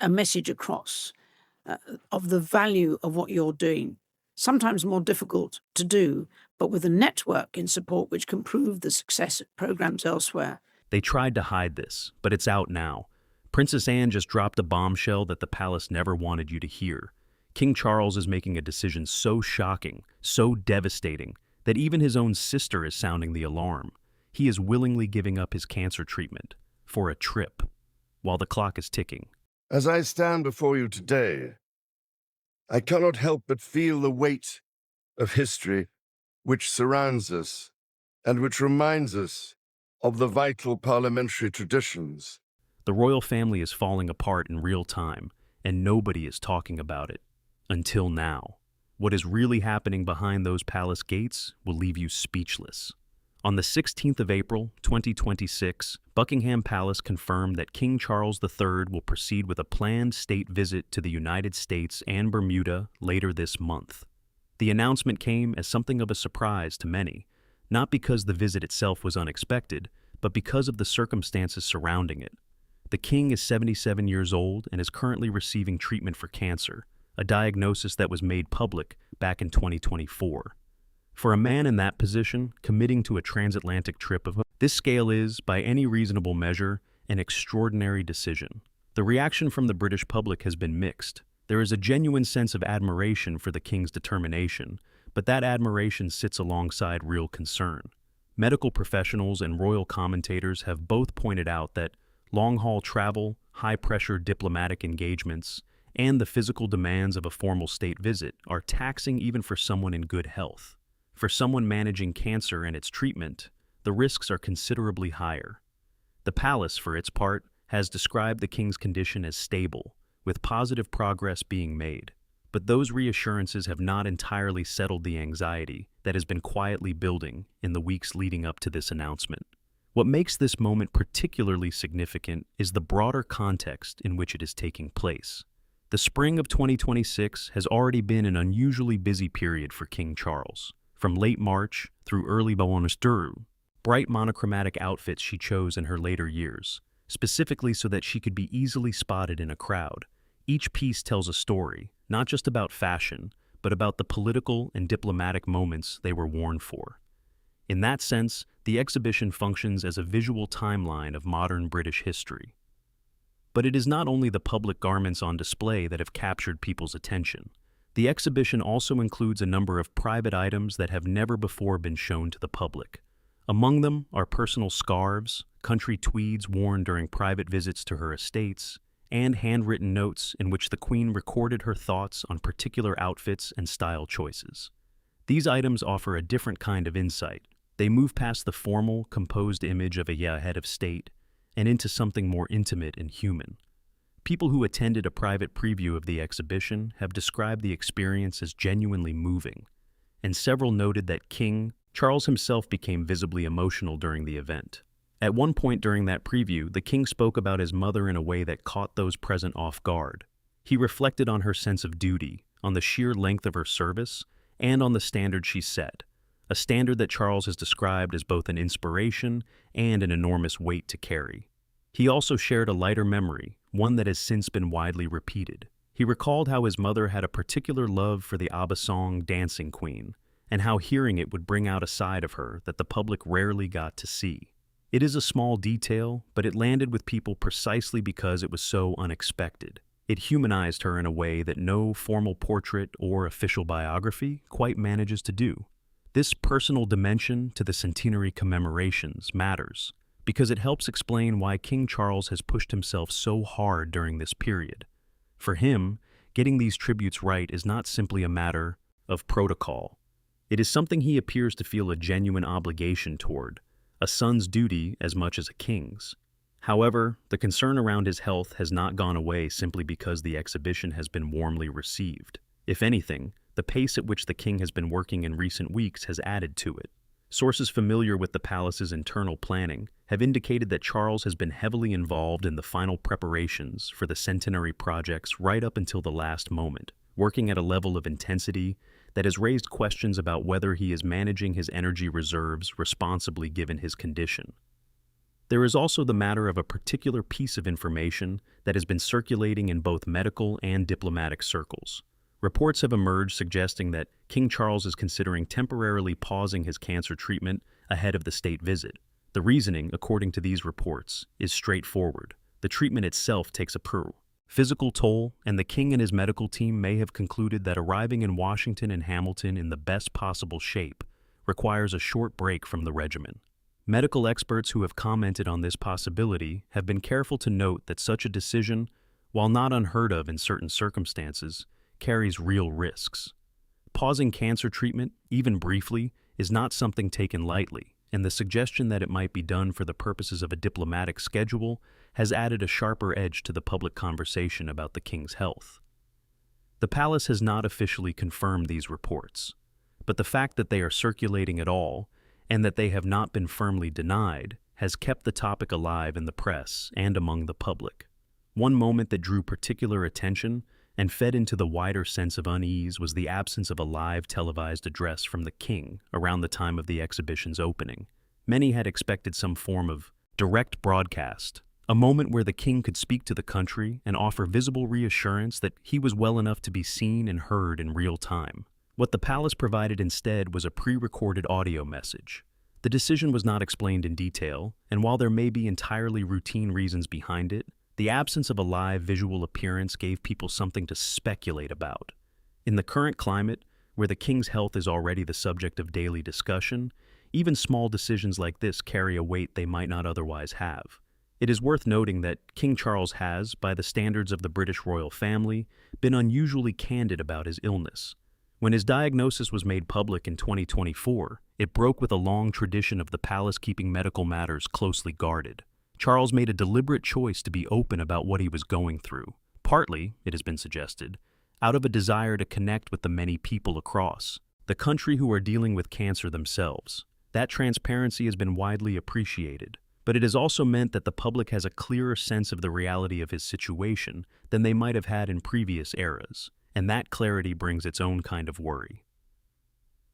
a message across uh, of the value of what you're doing. Sometimes more difficult to do, but with a network in support which can prove the success of programs elsewhere. They tried to hide this, but it's out now. Princess Anne just dropped a bombshell that the palace never wanted you to hear. King Charles is making a decision so shocking, so devastating, that even his own sister is sounding the alarm. He is willingly giving up his cancer treatment for a trip, while the clock is ticking. As I stand before you today, I cannot help but feel the weight of history which surrounds us and which reminds us of the vital parliamentary traditions. The royal family is falling apart in real time, and nobody is talking about it. Until now. What is really happening behind those palace gates will leave you speechless. On the 16th of April, 2026, Buckingham Palace confirmed that King Charles III will proceed with a planned state visit to the United States and Bermuda later this month. The announcement came as something of a surprise to many, not because the visit itself was unexpected, but because of the circumstances surrounding it. The king is 77 years old and is currently receiving treatment for cancer, a diagnosis that was made public back in 2024. For a man in that position, committing to a transatlantic trip of this scale is, by any reasonable measure, an extraordinary decision. The reaction from the British public has been mixed. There is a genuine sense of admiration for the king's determination, but that admiration sits alongside real concern. Medical professionals and royal commentators have both pointed out that long-haul travel, high-pressure diplomatic engagements, and the physical demands of a formal state visit are taxing even for someone in good health. For someone managing cancer and its treatment, the risks are considerably higher. The palace, for its part, has described the king's condition as stable, with positive progress being made. But those reassurances have not entirely settled the anxiety that has been quietly building in the weeks leading up to this announcement. What makes this moment particularly significant is the broader context in which it is taking place. The spring of 2026 has already been an unusually busy period for King Charles. From late March through early Bonjour, bright monochromatic outfits she chose in her later years, specifically so that she could be easily spotted in a crowd. Each piece tells a story, not just about fashion, but about the political and diplomatic moments they were worn for. In that sense, the exhibition functions as a visual timeline of modern British history. But it is not only the public garments on display that have captured people's attention. The exhibition also includes a number of private items that have never before been shown to the public. Among them are personal scarves, country tweeds worn during private visits to her estates, and handwritten notes in which the Queen recorded her thoughts on particular outfits and style choices. These items offer a different kind of insight. They move past the formal, composed image of a head of state and into something more intimate and human. People who attended a private preview of the exhibition have described the experience as genuinely moving, and several noted that King Charles himself became visibly emotional during the event. At one point during that preview, the king spoke about his mother in a way that caught those present off guard. He reflected on her sense of duty, on the sheer length of her service, and on the standard she set, a standard that Charles has described as both an inspiration and an enormous weight to carry. He also shared a lighter memory, one that has since been widely repeated. He recalled how his mother had a particular love for the ABBA song Dancing Queen, and how hearing it would bring out a side of her that the public rarely got to see. It is a small detail, but it landed with people precisely because it was so unexpected. It humanized her in a way that no formal portrait or official biography quite manages to do. This personal dimension to the Centenary commemorations matters, because it helps explain why King Charles has pushed himself so hard during this period. For him, getting these tributes right is not simply a matter of protocol. It is something he appears to feel a genuine obligation toward, a son's duty as much as a king's. However, the concern around his health has not gone away simply because the exhibition has been warmly received. If anything, the pace at which the king has been working in recent weeks has added to it. Sources familiar with the palace's internal planning have indicated that Charles has been heavily involved in the final preparations for the Centenary projects right up until the last moment, working at a level of intensity that has raised questions about whether he is managing his energy reserves responsibly given his condition. There is also the matter of a particular piece of information that has been circulating in both medical and diplomatic circles. Reports have emerged suggesting that King Charles is considering temporarily pausing his cancer treatment ahead of the state visit. The reasoning, according to these reports, is straightforward. The treatment itself takes a physical toll, and the king and his medical team may have concluded that arriving in Washington and Hamilton in the best possible shape requires a short break from the regimen. Medical experts who have commented on this possibility have been careful to note that such a decision, while not unheard of in certain circumstances, carries real risks. Pausing cancer treatment, even briefly, is not something taken lightly, and the suggestion that it might be done for the purposes of a diplomatic schedule has added a sharper edge to the public conversation about the king's health. The palace has not officially confirmed these reports, but the fact that they are circulating at all and that they have not been firmly denied has kept the topic alive in the press and among the public. One moment that drew particular attention and fed into the wider sense of unease was the absence of a live televised address from the king around the time of the exhibition's opening. Many had expected some form of direct broadcast, a moment where the king could speak to the country and offer visible reassurance that he was well enough to be seen and heard in real time. What the palace provided instead was a pre-recorded audio message. The decision was not explained in detail, and while there may be entirely routine reasons behind it, the absence of a live visual appearance gave people something to speculate about. In the current climate, where the king's health is already the subject of daily discussion, even small decisions like this carry a weight they might not otherwise have. It is worth noting that King Charles has, by the standards of the British royal family, been unusually candid about his illness. When his diagnosis was made public in 2024, it broke with a long tradition of the palace keeping medical matters closely guarded. Charles made a deliberate choice to be open about what he was going through, partly, it has been suggested, out of a desire to connect with the many people across the country who are dealing with cancer themselves. That transparency has been widely appreciated, but it has also meant that the public has a clearer sense of the reality of his situation than they might have had in previous eras, and that clarity brings its own kind of worry.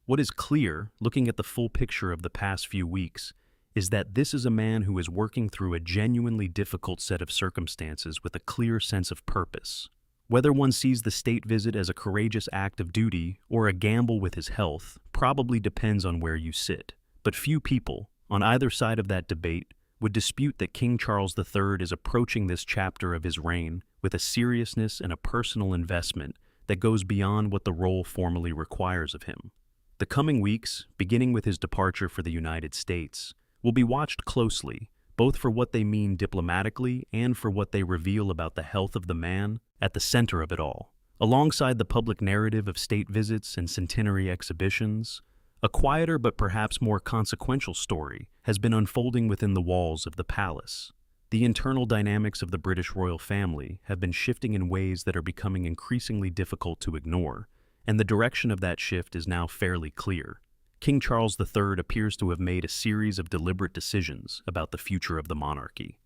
What is clear, looking at the full picture of the past few weeks, is that this is a man who is working through a genuinely difficult set of circumstances with a clear sense of purpose. Whether one sees the state visit as a courageous act of duty or a gamble with his health probably depends on where you sit. But few people, on either side of that debate, would dispute that King Charles III is approaching this chapter of his reign with a seriousness and a personal investment that goes beyond what the role formally requires of him. The coming weeks, beginning with his departure for the United States, will be watched closely, both for what they mean diplomatically and for what they reveal about the health of the man at the center of it all. Alongside the public narrative of state visits and centenary exhibitions, a quieter but perhaps more consequential story has been unfolding within the walls of the palace. The internal dynamics of the British royal family have been shifting in ways that are becoming increasingly difficult to ignore, and the direction of that shift is now fairly clear. King Charles III appears to have made a series of deliberate decisions about the future of the monarchy.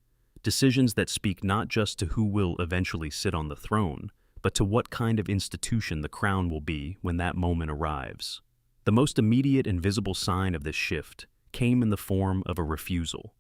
Decisions that speak not just to who will eventually sit on the throne, but to what kind of institution the crown will be when that moment arrives. The most immediate and visible sign of this shift came in the form of a refusal.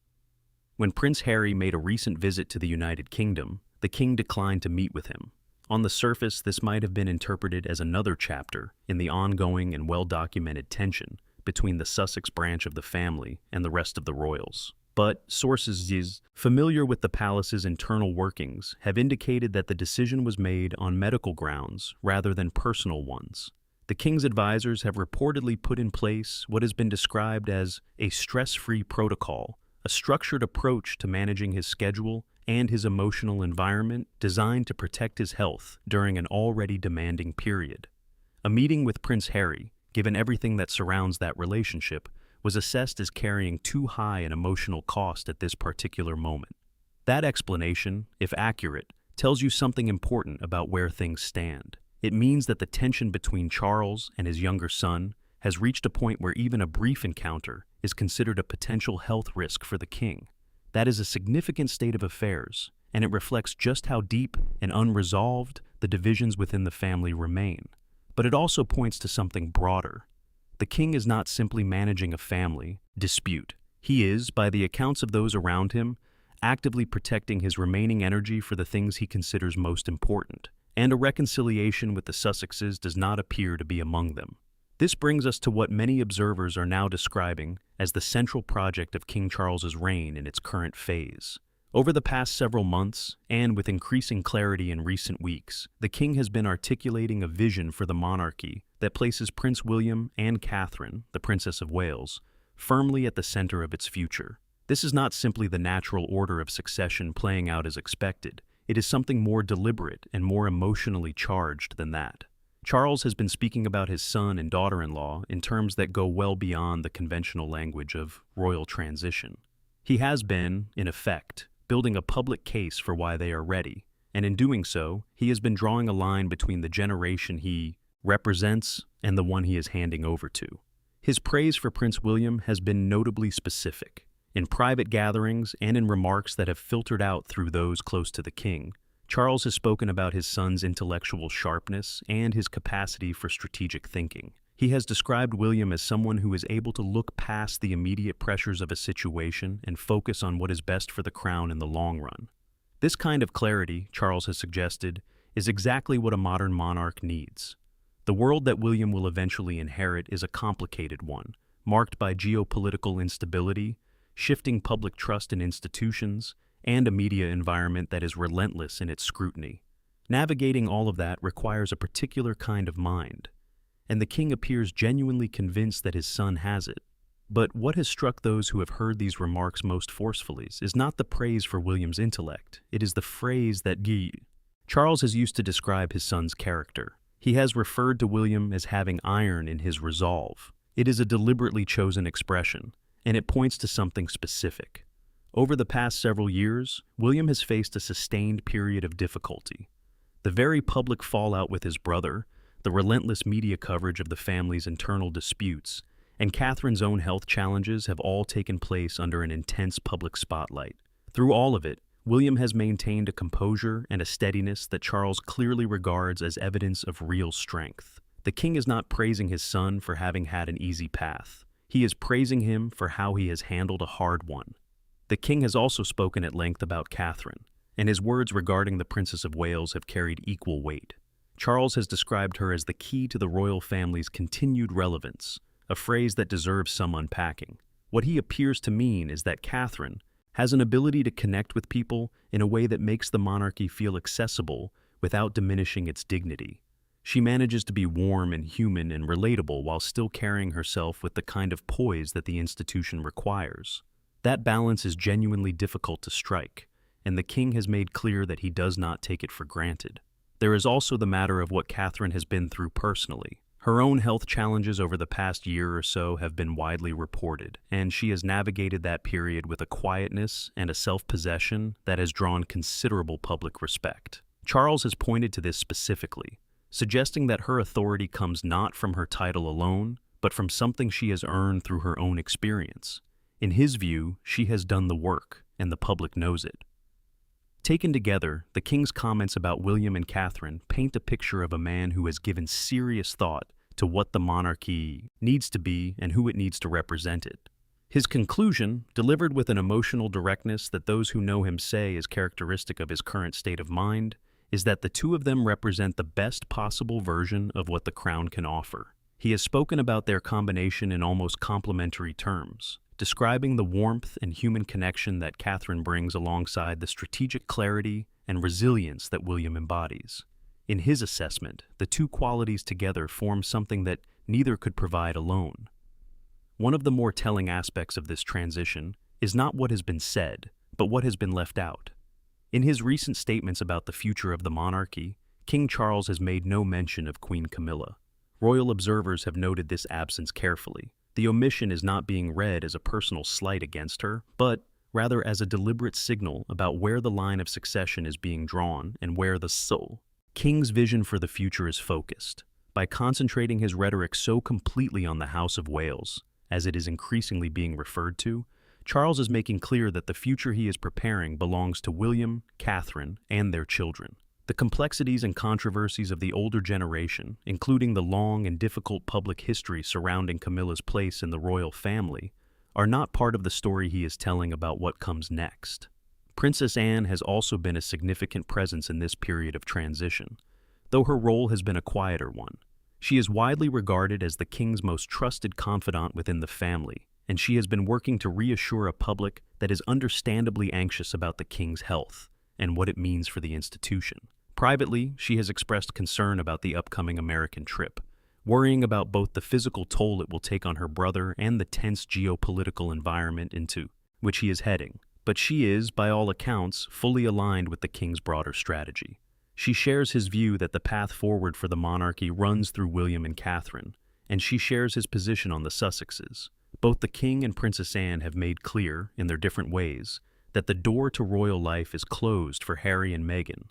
When Prince Harry made a recent visit to the United Kingdom, the king declined to meet with him. On the surface, this might have been interpreted as another chapter in the ongoing and well-documented tension between the Sussex branch of the family and the rest of the royals. But sources familiar with the palace's internal workings have indicated that the decision was made on medical grounds rather than personal ones. The king's advisors have reportedly put in place what has been described as a stress-free protocol, a structured approach to managing his schedule and his emotional environment designed to protect his health during an already demanding period. A meeting with Prince Harry, given everything that surrounds that relationship, was assessed as carrying too high an emotional cost at this particular moment. That explanation, if accurate, tells you something important about where things stand. It means that the tension between Charles and his younger son has reached a point where even a brief encounter is considered a potential health risk for the king. That is a significant state of affairs, and it reflects just how deep and unresolved the divisions within the family remain. But it also points to something broader. The king is not simply managing a family dispute. He is, by the accounts of those around him, actively protecting his remaining energy for the things he considers most important, and a reconciliation with the Sussexes does not appear to be among them. This brings us to what many observers are now describing as the central project of King Charles's reign in its current phase. Over the past several months, and with increasing clarity in recent weeks, the king has been articulating a vision for the monarchy that places Prince William and Catherine, the Princess of Wales, firmly at the center of its future. This is not simply the natural order of succession playing out as expected. It is something more deliberate and more emotionally charged than that. Charles has been speaking about his son and daughter-in-law in terms that go well beyond the conventional language of royal transition. He has been, in effect, building a public case for why they are ready, and in doing so, he has been drawing a line between the generation he represents and the one he is handing over to. His praise for Prince William has been notably specific. In private gatherings and in remarks that have filtered out through those close to the king, Charles has spoken about his son's intellectual sharpness and his capacity for strategic thinking. He has described William as someone who is able to look past the immediate pressures of a situation and focus on what is best for the crown in the long run. This kind of clarity, Charles has suggested, is exactly what a modern monarch needs. The world that William will eventually inherit is a complicated one, marked by geopolitical instability, shifting public trust in institutions, and a media environment that is relentless in its scrutiny. Navigating all of that requires a particular kind of mind, and the king appears genuinely convinced that his son has it. But what has struck those who have heard these remarks most forcefully is not the praise for William's intellect, it is the phrase that Charles has used to describe his son's character. He has referred to William as having iron in his resolve. It is a deliberately chosen expression, and it points to something specific. Over the past several years, William has faced a sustained period of difficulty. The very public fallout with his brother, the relentless media coverage of the family's internal disputes, and Catherine's own health challenges have all taken place under an intense public spotlight. Through all of it, William has maintained a composure and a steadiness that Charles clearly regards as evidence of real strength. The king is not praising his son for having had an easy path. He is praising him for how he has handled a hard one. The king has also spoken at length about Catherine, and his words regarding the Princess of Wales have carried equal weight. Charles has described her as the key to the royal family's continued relevance, a phrase that deserves some unpacking. What he appears to mean is that Catherine has an ability to connect with people in a way that makes the monarchy feel accessible without diminishing its dignity. She manages to be warm and human and relatable while still carrying herself with the kind of poise that the institution requires. That balance is genuinely difficult to strike, and the king has made clear that he does not take it for granted. There is also the matter of what Catherine has been through personally. Her own health challenges over the past year or so have been widely reported, and she has navigated that period with a quietness and a self-possession that has drawn considerable public respect. Charles has pointed to this specifically, suggesting that her authority comes not from her title alone, but from something she has earned through her own experience. In his view, she has done the work, and the public knows it. Taken together, the king's comments about William and Catherine paint a picture of a man who has given serious thought to what the monarchy needs to be and who it needs to represent it. His conclusion, delivered with an emotional directness that those who know him say is characteristic of his current state of mind, is that the two of them represent the best possible version of what the crown can offer. He has spoken about their combination in almost complimentary terms, describing the warmth and human connection that Catherine brings alongside the strategic clarity and resilience that William embodies. In his assessment, the two qualities together form something that neither could provide alone. One of the more telling aspects of this transition is not what has been said, but what has been left out. In his recent statements about the future of the monarchy, King Charles has made no mention of Queen Camilla. Royal observers have noted this absence carefully. The omission is not being read as a personal slight against her, but rather as a deliberate signal about where the line of succession is being drawn and where the king's vision for the future is focused. By concentrating his rhetoric so completely on the House of Wales, as it is increasingly being referred to, Charles is making clear that the future he is preparing belongs to William, Catherine, and their children. The complexities and controversies of the older generation, including the long and difficult public history surrounding Camilla's place in the royal family, are not part of the story he is telling about what comes next. Princess Anne has also been a significant presence in this period of transition, though her role has been a quieter one. She is widely regarded as the king's most trusted confidant within the family, and she has been working to reassure a public that is understandably anxious about the king's health and what it means for the institution. Privately, she has expressed concern about the upcoming American trip, worrying about both the physical toll it will take on her brother and the tense geopolitical environment into which he is heading. But she is, by all accounts, fully aligned with the king's broader strategy. She shares his view that the path forward for the monarchy runs through William and Catherine, and she shares his position on the Sussexes. Both the king and Princess Anne have made clear, in their different ways, that the door to royal life is closed for Harry and Meghan.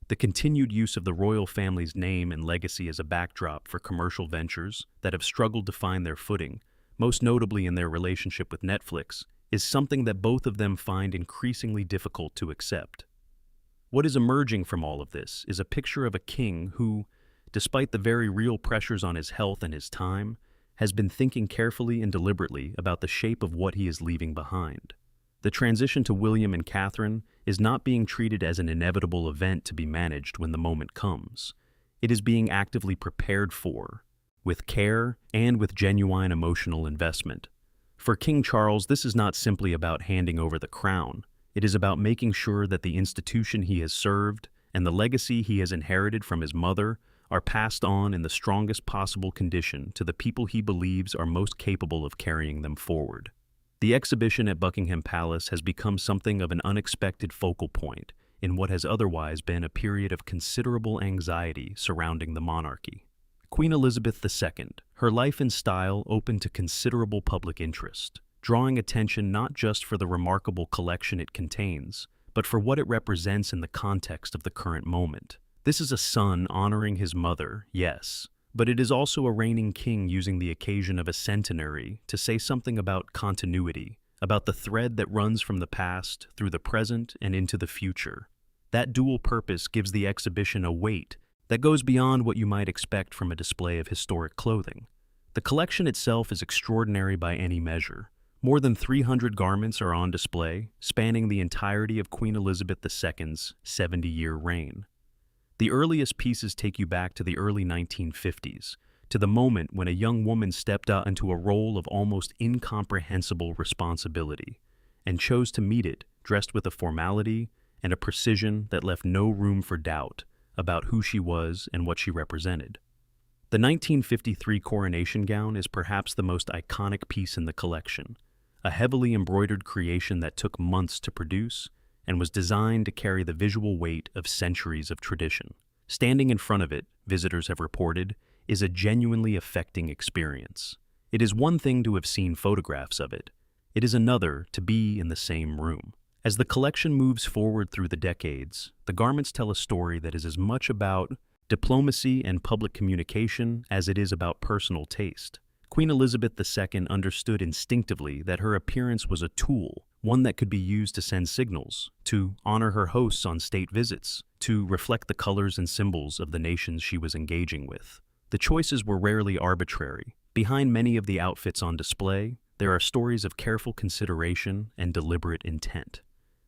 The continued use of the royal family's name and legacy as a backdrop for commercial ventures that have struggled to find their footing, most notably in their relationship with Netflix, is something that both of them find increasingly difficult to accept. What is emerging from all of this is a picture of a king who, despite the very real pressures on his health and his time, has been thinking carefully and deliberately about the shape of what he is leaving behind. The transition to William and Catherine is not being treated as an inevitable event to be managed when the moment comes. It is being actively prepared for, with care and with genuine emotional investment. For King Charles, this is not simply about handing over the crown. It is about making sure that the institution he has served and the legacy he has inherited from his mother are passed on in the strongest possible condition to the people he believes are most capable of carrying them forward. The exhibition at Buckingham Palace has become something of an unexpected focal point in what has otherwise been a period of considerable anxiety surrounding the monarchy. Queen Elizabeth II, her life and style open to considerable public interest, drawing attention not just for the remarkable collection it contains, but for what it represents in the context of the current moment. This is a son honoring his mother, yes, but it is also a reigning king using the occasion of a centenary to say something about continuity, about the thread that runs from the past through the present and into the future. That dual purpose gives the exhibition a weight that goes beyond what you might expect from a display of historic clothing. The collection itself is extraordinary by any measure. More than 300 garments are on display, spanning the entirety of Queen Elizabeth II's 70-year reign. The earliest pieces take you back to the early 1950s, to the moment when a young woman stepped out into a role of almost incomprehensible responsibility, and chose to meet it dressed with a formality and a precision that left no room for doubt about who she was and what she represented. The 1953 coronation gown is perhaps the most iconic piece in the collection, a heavily embroidered creation that took months to produce and was designed to carry the visual weight of centuries of tradition. Standing in front of it, visitors have reported, is a genuinely affecting experience. It is one thing to have seen photographs of it. It is another to be in the same room. As the collection moves forward through the decades, the garments tell a story that is as much about diplomacy and public communication as it is about personal taste. Queen Elizabeth II understood instinctively that her appearance was a tool, one that could be used to send signals, to honor her hosts on state visits, to reflect the colors and symbols of the nations she was engaging with. The choices were rarely arbitrary. Behind many of the outfits on display, there are stories of careful consideration and deliberate intent.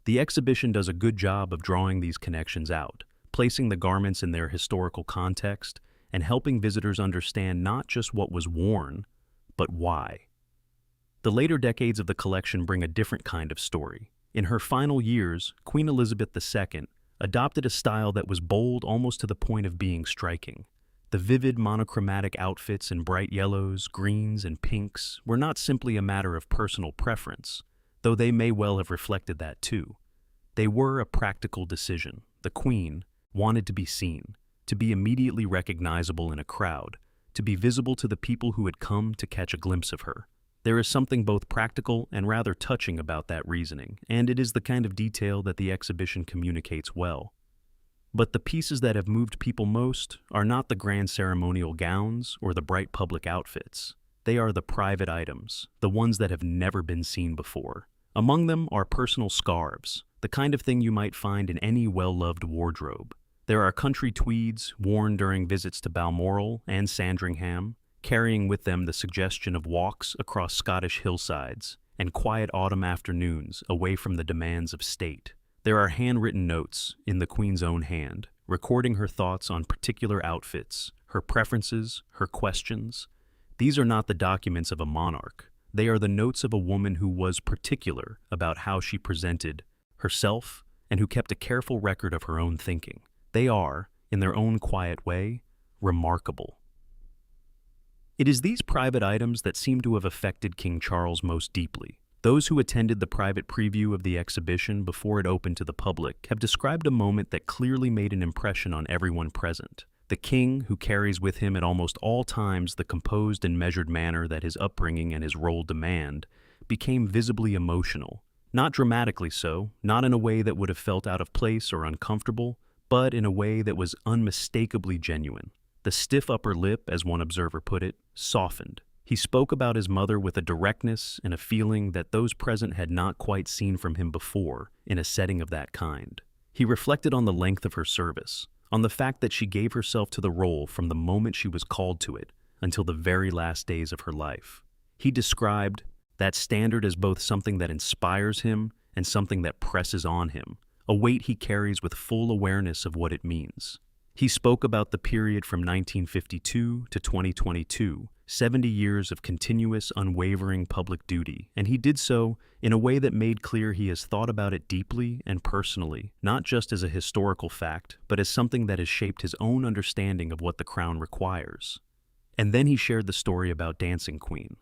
The exhibition does a good job of drawing these connections out, placing the garments in their historical context, and helping visitors understand not just what was worn, but why. The later decades of the collection bring a different kind of story. In her final years, Queen Elizabeth II adopted a style that was bold almost to the point of being striking. The vivid monochromatic outfits in bright yellows, greens, and pinks were not simply a matter of personal preference, though they may well have reflected that too. They were a practical decision. The Queen wanted to be seen, to be immediately recognizable in a crowd, to be visible to the people who had come to catch a glimpse of her. There is something both practical and rather touching about that reasoning, and it is the kind of detail that the exhibition communicates well. But the pieces that have moved people most are not the grand ceremonial gowns or the bright public outfits. They are the private items, the ones that have never been seen before. Among them are personal scarves, the kind of thing you might find in any well-loved wardrobe. There are country tweeds worn during visits to Balmoral and Sandringham, carrying with them the suggestion of walks across Scottish hillsides, and quiet autumn afternoons away from the demands of state. There are handwritten notes in the Queen's own hand, recording her thoughts on particular outfits, her preferences, her questions. These are not the documents of a monarch. They are the notes of a woman who was particular about how she presented herself and who kept a careful record of her own thinking. They are, in their own quiet way, remarkable. It is these private items that seem to have affected King Charles most deeply. Those who attended the private preview of the exhibition before it opened to the public have described a moment that clearly made an impression on everyone present. The king, who carries with him at almost all times the composed and measured manner that his upbringing and his role demand, became visibly emotional. Not dramatically so, not in a way that would have felt out of place or uncomfortable, but in a way that was unmistakably genuine. The stiff upper lip, as one observer put it, softened. He spoke about his mother with a directness and a feeling that those present had not quite seen from him before in a setting of that kind. He reflected on the length of her service, on the fact that she gave herself to the role from the moment she was called to it until the very last days of her life. He described that standard as both something that inspires him and something that presses on him, a weight he carries with full awareness of what it means. He spoke about the period from 1952 to 2022, 70 years of continuous, unwavering public duty, and he did so in a way that made clear he has thought about it deeply and personally, not just as a historical fact, but as something that has shaped his own understanding of what the crown requires. And then he shared the story about Dancing Queen.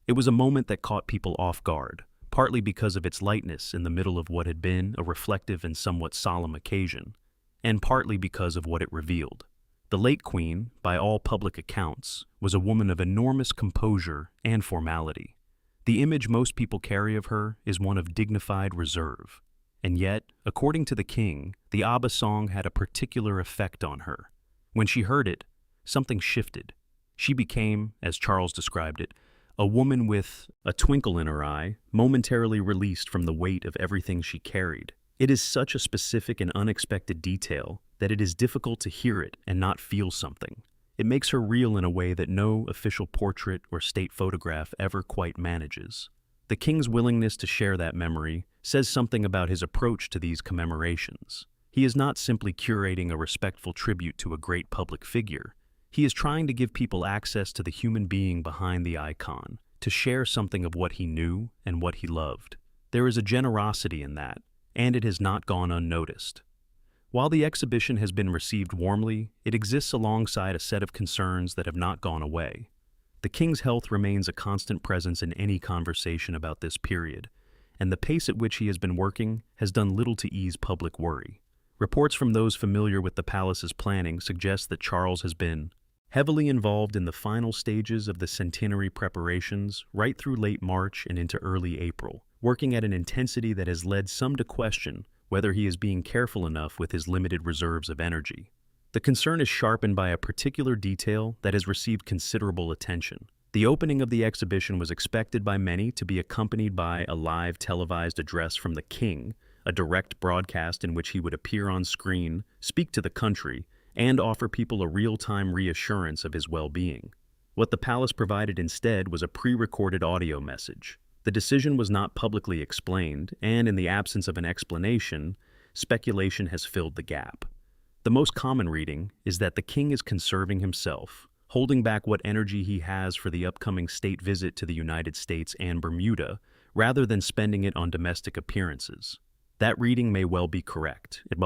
It was a moment that caught people off guard, partly because of its lightness in the middle of what had been a reflective and somewhat solemn occasion, and partly because of what it revealed. The late Queen, by all public accounts, was a woman of enormous composure and formality. The image most people carry of her is one of dignified reserve. And yet, according to the king, the ABBA song had a particular effect on her. When she heard it, something shifted. She became, as Charles described it, a woman with a twinkle in her eye, momentarily released from the weight of everything she carried. It is such a specific and unexpected detail that it is difficult to hear it and not feel something. It makes her real in a way that no official portrait or state photograph ever quite manages. The king's willingness to share that memory says something about his approach to these commemorations. He is not simply curating a respectful tribute to a great public figure. He is trying to give people access to the human being behind the icon, to share something of what he knew and what he loved. There is a generosity in that, and it has not gone unnoticed. While the exhibition has been received warmly, it exists alongside a set of concerns that have not gone away. The king's health remains a constant presence in any conversation about this period, and the pace at which he has been working has done little to ease public worry. Reports from those familiar with the palace's planning suggest that Charles has been heavily involved in the final stages of the Centenary preparations right through late March and into early April, working at an intensity that has led some to question whether he is being careful enough with his limited reserves of energy. The concern is sharpened by a particular detail that has received considerable attention. The opening of the exhibition was expected by many to be accompanied by a live televised address from the king, a direct broadcast in which he would appear on screen, speak to the country, and offer people a real-time reassurance of his well-being. What the palace provided instead was a pre-recorded audio message. The decision was not publicly explained, and in the absence of an explanation, speculation has filled the gap. The most common reading is that the king is conserving himself, holding back what energy he has for the upcoming state visit to the United States and Bermuda, rather than spending it on domestic appearances. That reading may well be correct. It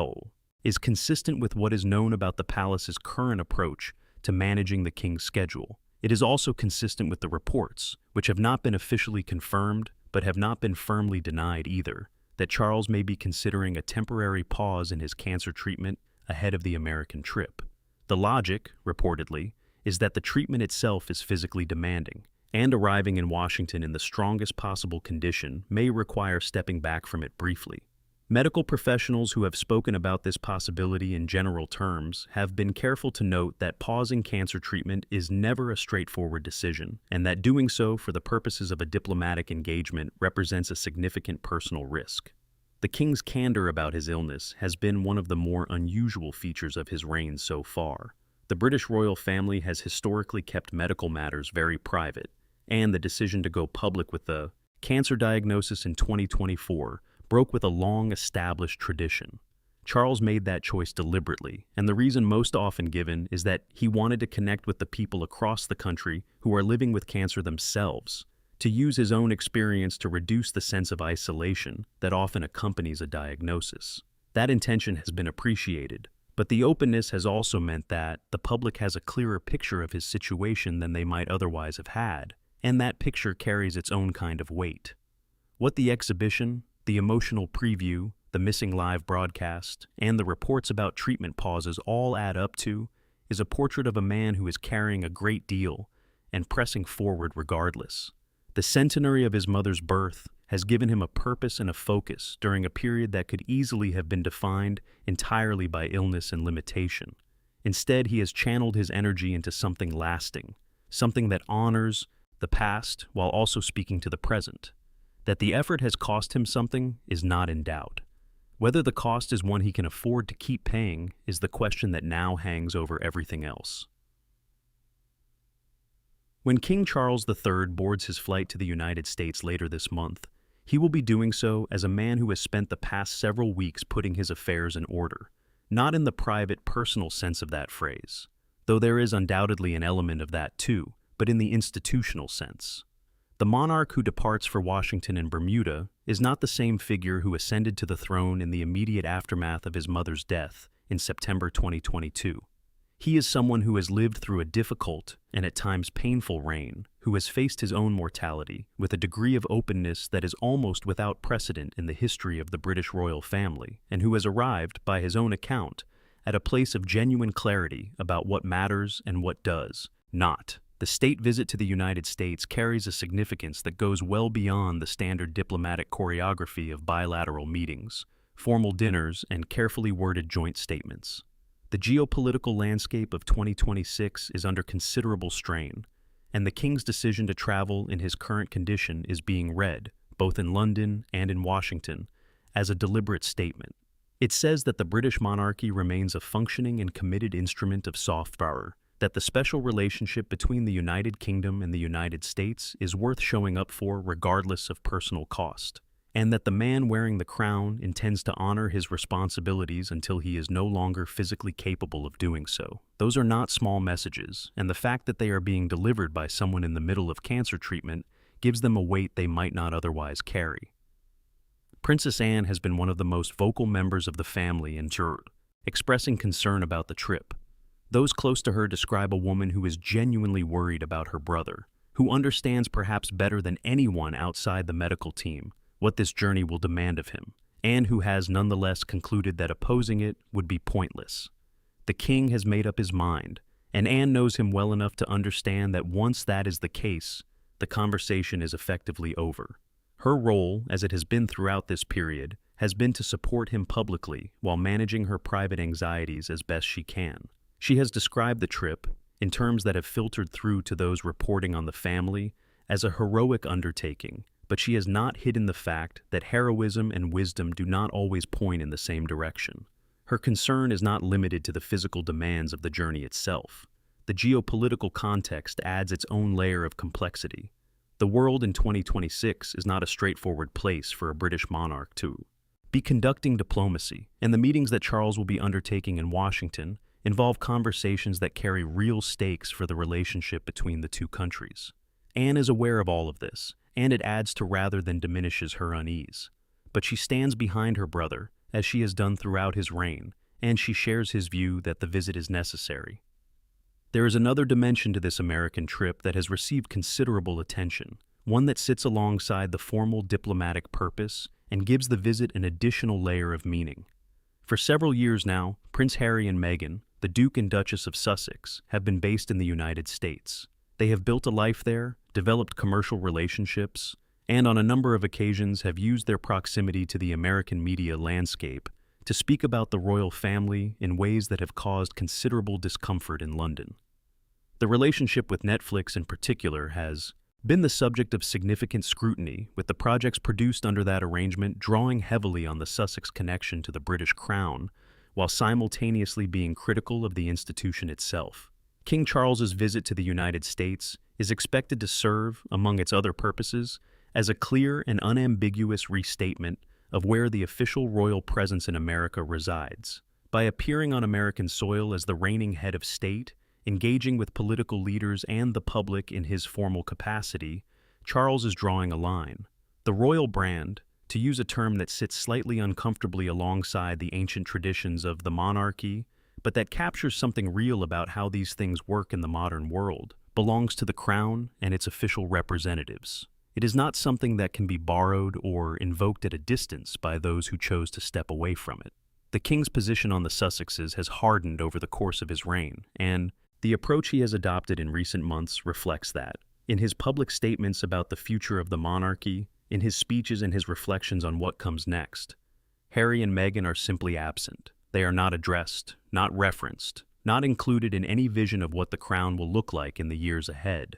is consistent with what is known about the palace's current approach to managing the king's schedule. It is also consistent with the reports, which have not been officially confirmed but have not been firmly denied either, that Charles may be considering a temporary pause in his cancer treatment ahead of the American trip. The logic, reportedly, is that the treatment itself is physically demanding, and arriving in Washington in the strongest possible condition may require stepping back from it briefly. Medical professionals who have spoken about this possibility in general terms have been careful to note that pausing cancer treatment is never a straightforward decision, and that doing so for the purposes of a diplomatic engagement represents a significant personal risk. The king's candor about his illness has been one of the more unusual features of his reign so far. The British royal family has historically kept medical matters very private, and the decision to go public with the cancer diagnosis in 2024 broke with a long-established tradition. Charles made that choice deliberately, and the reason most often given is that he wanted to connect with the people across the country who are living with cancer themselves, to use his own experience to reduce the sense of isolation that often accompanies a diagnosis. That intention has been appreciated, but the openness has also meant that the public has a clearer picture of his situation than they might otherwise have had, and that picture carries its own kind of weight. What the exhibition, the emotional preview, the missing live broadcast, and the reports about treatment pauses all add up to is a portrait of a man who is carrying a great deal and pressing forward regardless. The centenary of his mother's birth has given him a purpose and a focus during a period that could easily have been defined entirely by illness and limitation. Instead, he has channeled his energy into something lasting, something that honors the past while also speaking to the present. That the effort has cost him something is not in doubt. Whether the cost is one he can afford to keep paying is the question that now hangs over everything else. When King Charles III boards his flight to the United States later this month, he will be doing so as a man who has spent the past several weeks putting his affairs in order, not in the private, personal sense of that phrase, though there is undoubtedly an element of that too, but in the institutional sense. The monarch who departs for Washington and Bermuda is not the same figure who ascended to the throne in the immediate aftermath of his mother's death in September 2022. He is someone who has lived through a difficult and at times painful reign, who has faced his own mortality with a degree of openness that is almost without precedent in the history of the British royal family, and who has arrived, by his own account, at a place of genuine clarity about what matters and what does not. The state visit to the United States carries a significance that goes well beyond the standard diplomatic choreography of bilateral meetings, formal dinners, and carefully worded joint statements. The geopolitical landscape of 2026 is under considerable strain, and the King's decision to travel in his current condition is being read, both in London and in Washington, as a deliberate statement. It says that the British monarchy remains a functioning and committed instrument of soft power, that the special relationship between the United Kingdom and the United States is worth showing up for regardless of personal cost, and that the man wearing the crown intends to honor his responsibilities until he is no longer physically capable of doing so. Those are not small messages, and the fact that they are being delivered by someone in the middle of cancer treatment gives them a weight they might not otherwise carry. Princess Anne has been one of the most vocal members of the family in expressing concern about the trip. Those close to her describe a woman who is genuinely worried about her brother, who understands perhaps better than anyone outside the medical team what this journey will demand of him, and who has nonetheless concluded that opposing it would be pointless. The king has made up his mind, and Anne knows him well enough to understand that once that is the case, the conversation is effectively over. Her role, as it has been throughout this period, has been to support him publicly while managing her private anxieties as best she can. She has described the trip, in terms that have filtered through to those reporting on the family, as a heroic undertaking, but she has not hidden the fact that heroism and wisdom do not always point in the same direction. Her concern is not limited to the physical demands of the journey itself. The geopolitical context adds its own layer of complexity. The world in 2026 is not a straightforward place for a British monarch to be conducting diplomacy, and the meetings that Charles will be undertaking in Washington involve conversations that carry real stakes for the relationship between the two countries. Anne is aware of all of this, and it adds to rather than diminishes her unease. But she stands behind her brother, as she has done throughout his reign, and she shares his view that the visit is necessary. There is another dimension to this American trip that has received considerable attention, one that sits alongside the formal diplomatic purpose and gives the visit an additional layer of meaning. For several years now, Prince Harry and Meghan, the Duke and Duchess of Sussex, have been based in the United States. They have built a life there, developed commercial relationships, and on a number of occasions have used their proximity to the American media landscape to speak about the royal family in ways that have caused considerable discomfort in London. The relationship with Netflix in particular has been the subject of significant scrutiny, with the projects produced under that arrangement drawing heavily on the Sussex connection to the British Crown, while simultaneously being critical of the institution itself. King Charles's visit to the United States is expected to serve, among its other purposes, as a clear and unambiguous restatement of where the official royal presence in America resides. By appearing on American soil as the reigning head of state, engaging with political leaders and the public in his formal capacity, Charles is drawing a line. The royal brand, to use a term that sits slightly uncomfortably alongside the ancient traditions of the monarchy, but that captures something real about how these things work in the modern world, belongs to the crown and its official representatives. It is not something that can be borrowed or invoked at a distance by those who chose to step away from it. The king's position on the Sussexes has hardened over the course of his reign, and the approach he has adopted in recent months reflects that. In his public statements about the future of the monarchy, in his speeches and his reflections on what comes next, Harry and Meghan are simply absent. They are not addressed, not referenced, not included in any vision of what the crown will look like in the years ahead.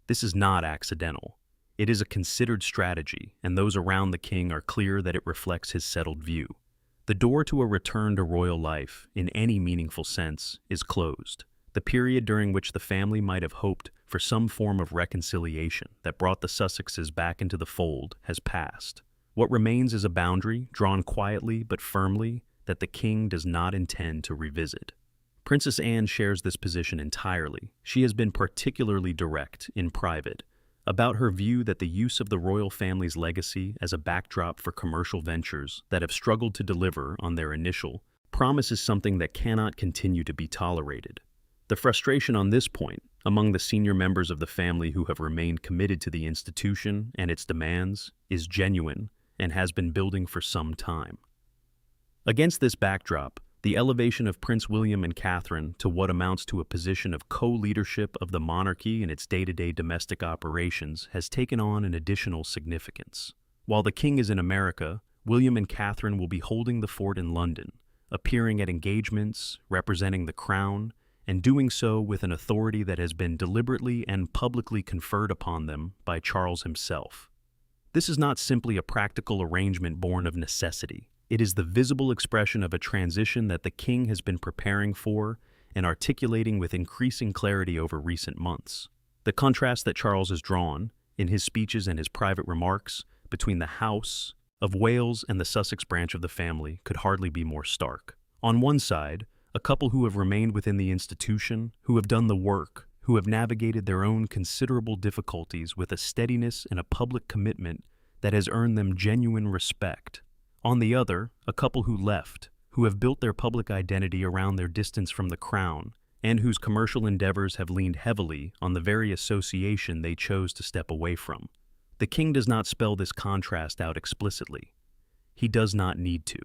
This is not accidental. It is a considered strategy, and those around the king are clear that it reflects his settled view. The door to a return to royal life, in any meaningful sense, is closed. The period during which the family might have hoped for some form of reconciliation that brought the Sussexes back into the fold has passed. What remains is a boundary, drawn quietly but firmly, that the king does not intend to revisit. Princess Anne shares this position entirely. She has been particularly direct, in private, about her view that the use of the royal family's legacy as a backdrop for commercial ventures that have struggled to deliver on their initial promise is something that cannot continue to be tolerated. The frustration on this point, among the senior members of the family who have remained committed to the institution and its demands, is genuine and has been building for some time. Against this backdrop, the elevation of Prince William and Catherine to what amounts to a position of co-leadership of the monarchy in its day-to-day domestic operations has taken on an additional significance. While the king is in America, William and Catherine will be holding the fort in London, appearing at engagements, representing the crown, and doing so with an authority that has been deliberately and publicly conferred upon them by Charles himself. This is not simply a practical arrangement born of necessity. It is the visible expression of a transition that the king has been preparing for and articulating with increasing clarity over recent months. The contrast that Charles has drawn, in his speeches and his private remarks, between the House of Wales and the Sussex branch of the family could hardly be more stark. On one side, a couple who have remained within the institution, who have done the work, who have navigated their own considerable difficulties with a steadiness and a public commitment that has earned them genuine respect. On the other, a couple who left, who have built their public identity around their distance from the crown, and whose commercial endeavors have leaned heavily on the very association they chose to step away from. The king does not spell this contrast out explicitly. He does not need to.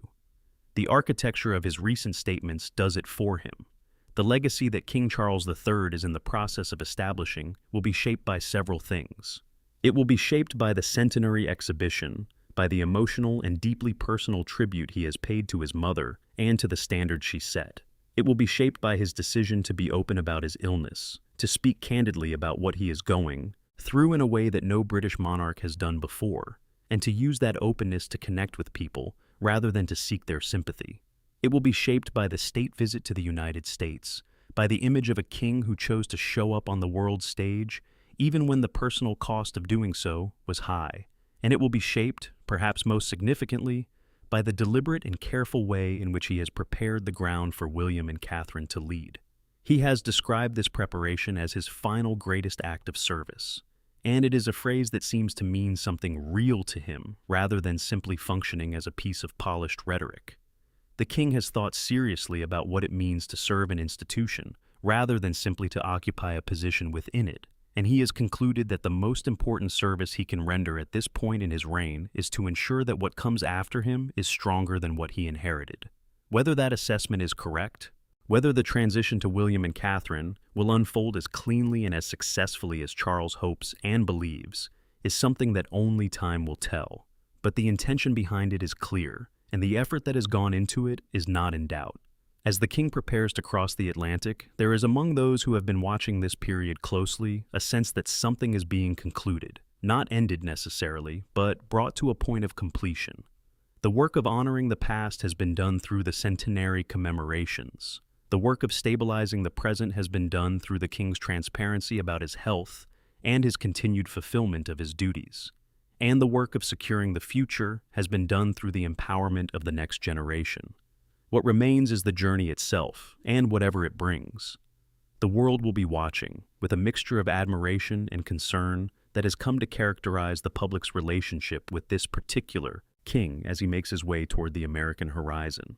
The architecture of his recent statements does it for him. The legacy that King Charles III is in the process of establishing will be shaped by several things. It will be shaped by the Centenary exhibition, by the emotional and deeply personal tribute he has paid to his mother and to the standard she set. It will be shaped by his decision to be open about his illness, to speak candidly about what he is going through in a way that no British monarch has done before, and to use that openness to connect with people rather than to seek their sympathy. It will be shaped by the state visit to the United States, by the image of a king who chose to show up on the world stage, even when the personal cost of doing so was high. And it will be shaped, perhaps most significantly, by the deliberate and careful way in which he has prepared the ground for William and Catherine to lead. He has described this preparation as his final greatest act of service, and it is a phrase that seems to mean something real to him rather than simply functioning as a piece of polished rhetoric. The king has thought seriously about what it means to serve an institution rather than simply to occupy a position within it, and he has concluded that the most important service he can render at this point in his reign is to ensure that what comes after him is stronger than what he inherited. Whether that assessment is correct, whether the transition to William and Catherine will unfold as cleanly and as successfully as Charles hopes and believes, is something that only time will tell. But the intention behind it is clear, and the effort that has gone into it is not in doubt. As the king prepares to cross the Atlantic, there is among those who have been watching this period closely a sense that something is being concluded, not ended necessarily, but brought to a point of completion. The work of honoring the past has been done through the Centenary commemorations. The work of stabilizing the present has been done through the king's transparency about his health and his continued fulfillment of his duties. and the work of securing the future has been done through the empowerment of the next generation. What remains is the journey itself, and whatever it brings. The world will be watching, with a mixture of admiration and concern that has come to characterize the public's relationship with this particular king as he makes his way toward the American horizon.